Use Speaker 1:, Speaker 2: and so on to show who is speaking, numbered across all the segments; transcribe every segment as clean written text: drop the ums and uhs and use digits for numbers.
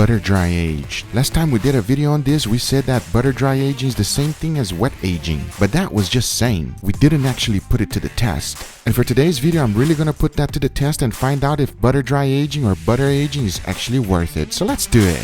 Speaker 1: butter dry aged. Last time we did a video on this, we said that butter dry aging is the same thing as wet aging, but that was just saying. We didn't actually put it to the test. And for today's video, I'm really gonna put that to the test and find out if butter dry aging or butter aging is actually worth it. So let's do it.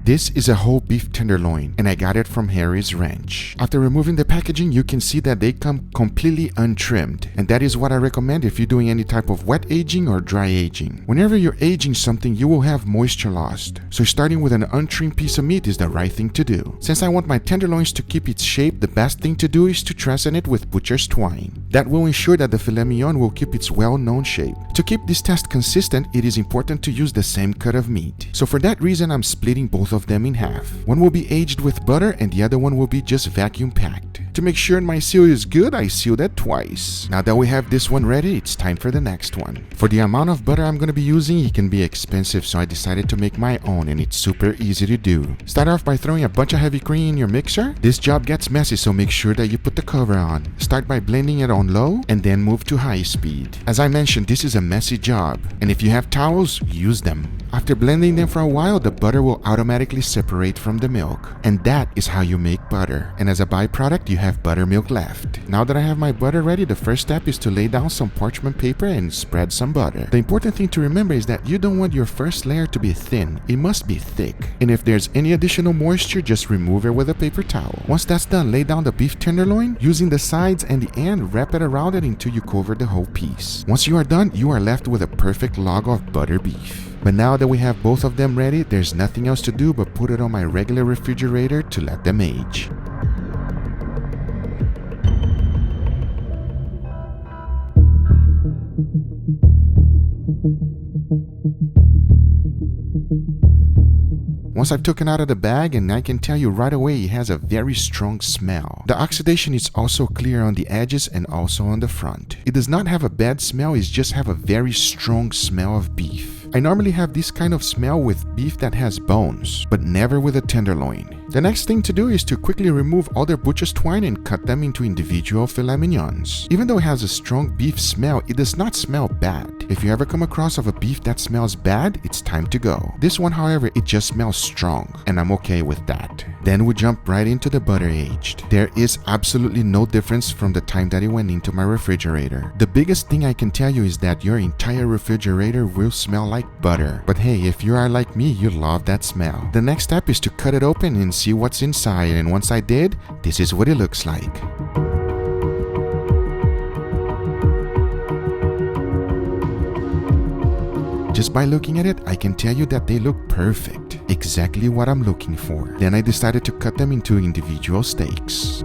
Speaker 1: This is a whole beef tenderloin, and I got it from Harry's Ranch. After removing the packaging, you can see that they come completely untrimmed, and that is what I recommend if you're doing any type of wet aging or dry aging. Whenever you're aging something, you will have moisture lost, so starting with an untrimmed piece of meat is the right thing to do. Since I want my tenderloins to keep its shape, the best thing to do is to fasten it with butcher's twine. That will ensure that the filet mignon will keep its well-known shape. To keep this test consistent, it is important to use the same cut of meat. So for that reason, I'm splitting both of them in half. One will be aged with butter and the other one will be just vacuum packed. To make sure my seal is good, I sealed it twice. Now that we have this one ready, it's time for the next one. For the amount of butter I'm going to be using, it can be expensive, so I decided to make my own, and it's super easy to do. Start off by throwing a bunch of heavy cream in your mixer. This job gets messy, so make sure that you put the cover on. Start by blending it on low and then move to high speed. As I mentioned, this is a messy job, and if you have towels, use them. After blending them for a while, the butter will automatically separate from the milk. And that is how you make butter. And as a byproduct, you have buttermilk left. Now that I have my butter ready, the first step is to lay down some parchment paper and spread some butter. The important thing to remember is that you don't want your first layer to be thin. It must be thick. And if there's any additional moisture, just remove it with a paper towel. Once that's done, lay down the beef tenderloin. Using the sides and the end, wrap it around it until you cover the whole piece. Once you are done, you are left with a perfect log of butter beef. But now that we have both of them ready, there's nothing else to do but put it on my regular refrigerator to let them age. Once I've taken out of the bag, and I can tell you right away it has a very strong smell. The oxidation is also clear on the edges and also on the front. It does not have a bad smell, it just have a very strong smell of beef. I normally have this kind of smell with beef that has bones, but never with a tenderloin. The next thing to do is to quickly remove all their butcher's twine and cut them into individual filet mignons. Even though it has a strong beef smell, it does not smell bad. If you ever come across of a beef that smells bad, it's time to go. This one, however, it just smells strong, and I'm okay with that. Then we jump right into the butter aged. There is absolutely no difference from the time that it went into my refrigerator. The biggest thing I can tell you is that your entire refrigerator will smell like butter. But hey, if you are like me, you love that smell. The next step is to cut it open and see what's inside, and once I did, this is what it looks like. Just by looking at it, I can tell you that they look perfect. Exactly what I'm looking for. Then I decided to cut them into individual steaks.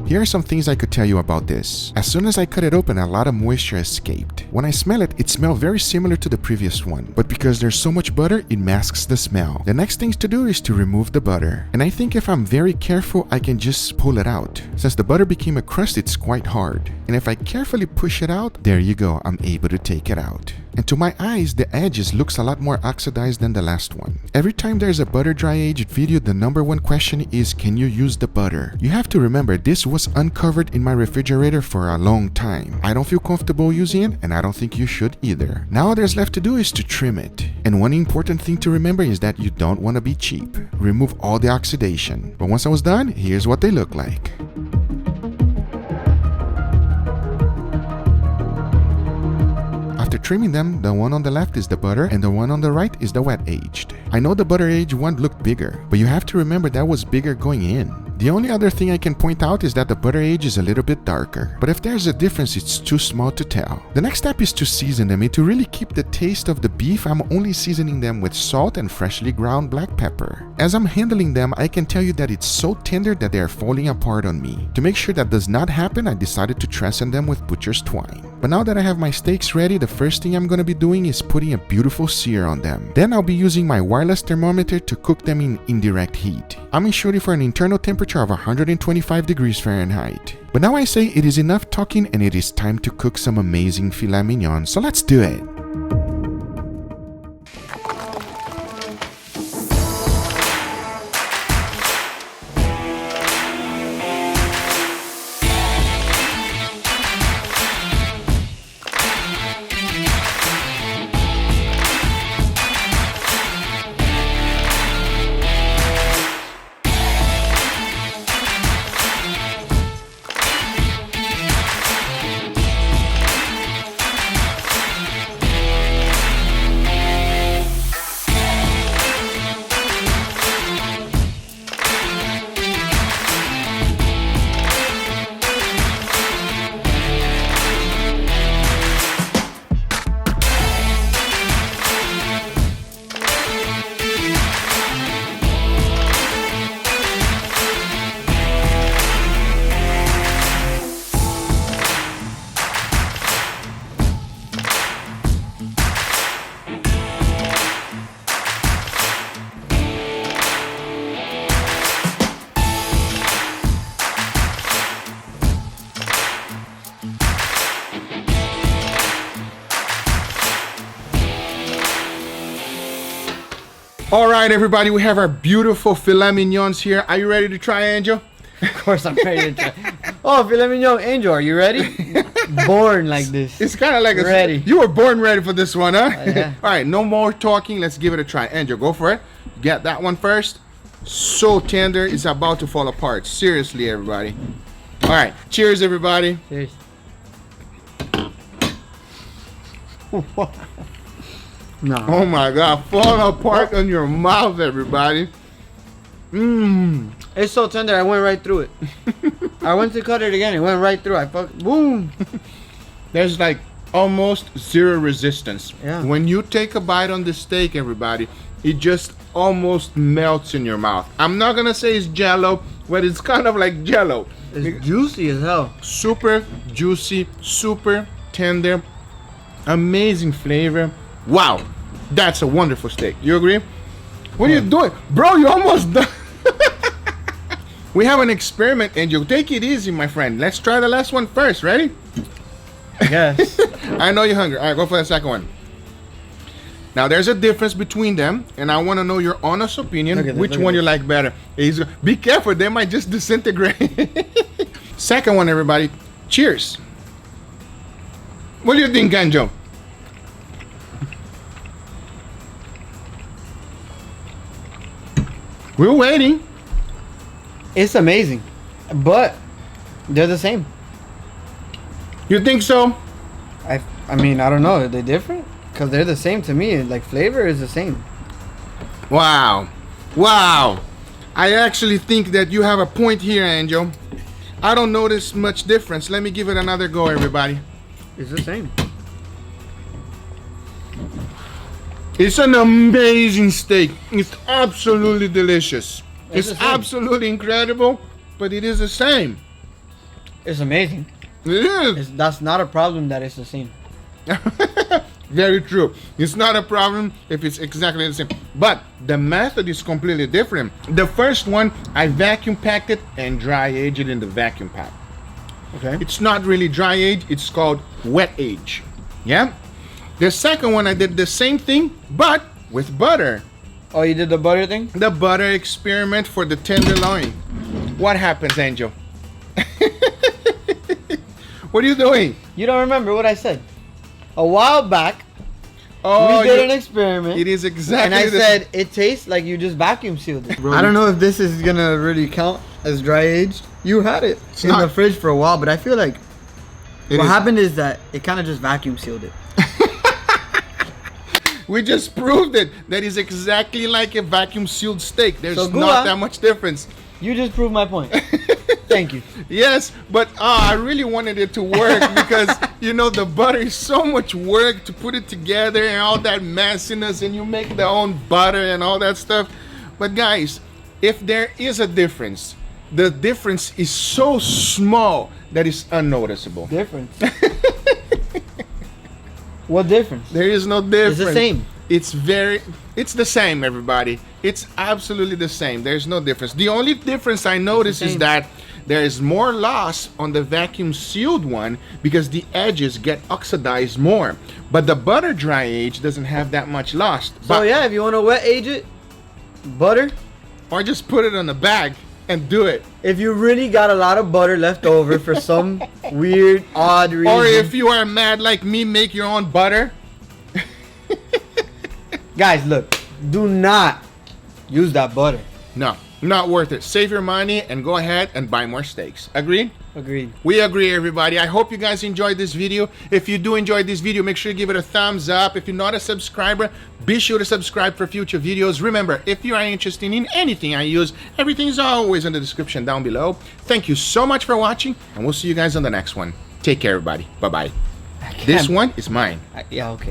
Speaker 1: Here are some things I could tell you about this. As soon as I cut it open, a lot of moisture escaped. When I smell it, it smells very similar to the previous one, but because there's so much butter, it masks the smell. The next thing to do is to remove the butter. And I think if I'm very careful, I can just pull it out. Since the butter became a crust, it's quite hard. And if I carefully push it out, there you go, I'm able to take it out. And to my eyes, the edges looks a lot more oxidized than the last one. Every time there's a butter dry aged video, the #1 question is, can you use the butter? You have to remember, this was uncovered in my refrigerator for a long time. I don't feel comfortable using it, and I don't think you should either. Now all there's left to do is to trim it. And one important thing to remember is that you don't want to be cheap. Remove all the oxidation. But once I was done, here's what they look like. After trimming them, the one on the left is the butter and the one on the right is the wet aged. I know the butter aged one looked bigger, but you have to remember that was bigger going in. The only other thing I can point out is that the butter age is a little bit darker, but if there's a difference, it's too small to tell. The next step is to season them, and to really keep the taste of the beef, I'm only seasoning them with salt and freshly ground black pepper. As I'm handling them, I can tell you that it's so tender that they are falling apart on me. To make sure that does not happen, I decided to fasten them with butcher's twine. But now that I have my steaks ready, the first thing I'm going to be doing is putting a beautiful sear on them. Then I'll be using my wireless thermometer to cook them in indirect heat. I'm shooting for an internal temperature of 125 degrees Fahrenheit. But now I say it is enough talking and it is time to cook some amazing filet mignon, so let's do it. All right, everybody, we have our beautiful filet mignons here. Are you ready to try, Angel?
Speaker 2: Of course I'm ready to try. Oh, filet mignon, Angel, are you ready? Born like this.
Speaker 1: It's kind of like
Speaker 2: ready.
Speaker 1: You were born ready for this one, huh?
Speaker 2: Yeah.
Speaker 1: All right, no more talking. Let's give it a try. Angel, go for it. Get that one first. So tender, it's about to fall apart. Seriously, everybody. All right, cheers, everybody.
Speaker 2: Cheers. No.
Speaker 1: Oh my God, fall apart on your mouth, everybody. Mmm.
Speaker 2: It's so tender, I went right through it. I went to cut it again, it went right through. Boom.
Speaker 1: There's like almost zero resistance.
Speaker 2: Yeah.
Speaker 1: When you take a bite on the steak, everybody, it just almost melts in your mouth. I'm not gonna say it's jello, but it's kind of like jello.
Speaker 2: It's juicy as hell.
Speaker 1: Super juicy, super tender, amazing flavor. Wow, that's a wonderful steak. You agree? What are you doing? Bro, you're almost done. We have an experiment, and you take it easy, my friend. Let's try the last one first. Ready?
Speaker 2: Yes.
Speaker 1: I know you're hungry. All right, go for the second one. Now, there's a difference between them, and I want to know your honest opinion. Which one you like better? Be careful, they might just disintegrate. Second one, everybody. Cheers. What do you think, Anjo? We're waiting.
Speaker 2: It's amazing, but they're the same.
Speaker 1: You think so?
Speaker 2: I mean, I don't know. Are they different? Because they're the same to me. Like, flavor is the same.
Speaker 1: Wow. Wow. I actually think that you have a point here, Angel. I don't notice much difference. Let me give it another go, everybody.
Speaker 2: It's the same.
Speaker 1: It's an amazing steak. It's absolutely delicious. It's absolutely incredible, but it is the same.
Speaker 2: It's amazing.
Speaker 1: It is.
Speaker 2: That's not a problem that it's the same.
Speaker 1: Very true. It's not a problem if it's exactly the same. But the method is completely different. The first one, I vacuum packed it and dry aged it in the vacuum pack.
Speaker 2: Okay.
Speaker 1: It's not really dry age, it's called wet age. Yeah? The second one, I did the same thing, but with butter.
Speaker 2: Oh, you did the butter thing?
Speaker 1: The butter experiment for the tenderloin. What happens, Angel? What are you doing?
Speaker 2: You don't remember what I said. A while back,
Speaker 1: Oh,
Speaker 2: we did an experiment.
Speaker 1: It is exactly.
Speaker 2: And I said it tastes like you just vacuum sealed it. I don't know if this is gonna really count as dry aged. You had it in the fridge for a while, but I feel like what happened is that it kind of just vacuum sealed it.
Speaker 1: We just proved it. That is exactly like a vacuum sealed steak. There's not that much difference.
Speaker 2: You just proved my point. Thank you.
Speaker 1: Yes, but I really wanted it to work because, you know, the butter is so much work to put it together and all that messiness, and you make their own butter and all that stuff. But guys, if there is a difference, the difference is so small that it's unnoticeable.
Speaker 2: Difference? What difference?
Speaker 1: There is no difference.
Speaker 2: It's the same.
Speaker 1: It's the same, everybody. It's absolutely the same. There's no difference. The only difference I notice is that there is more loss on the vacuum sealed one because the edges get oxidized more. But the butter dry age doesn't have that much loss.
Speaker 2: So yeah, if you want to wet age it, butter.
Speaker 1: Or just put it on a bag and do it.
Speaker 2: If you really got a lot of butter left over for some weird, odd reason.
Speaker 1: Or if you are mad like me, make your own butter.
Speaker 2: Guys, look, do not use that butter.
Speaker 1: No, not worth it. Save your money and go ahead and buy more steaks. Agreed?
Speaker 2: Agreed.
Speaker 1: We agree, everybody. I hope you guys enjoyed this video. If you do enjoy this video, make sure you give it a thumbs up. If you're not a subscriber, be sure to subscribe for future videos. Remember, if you are interested in anything I use, everything is always in the description down below. Thank you so much for watching, and we'll see you guys on the next one. Take care, everybody. Bye-bye. This one is mine.
Speaker 2: Yeah, okay.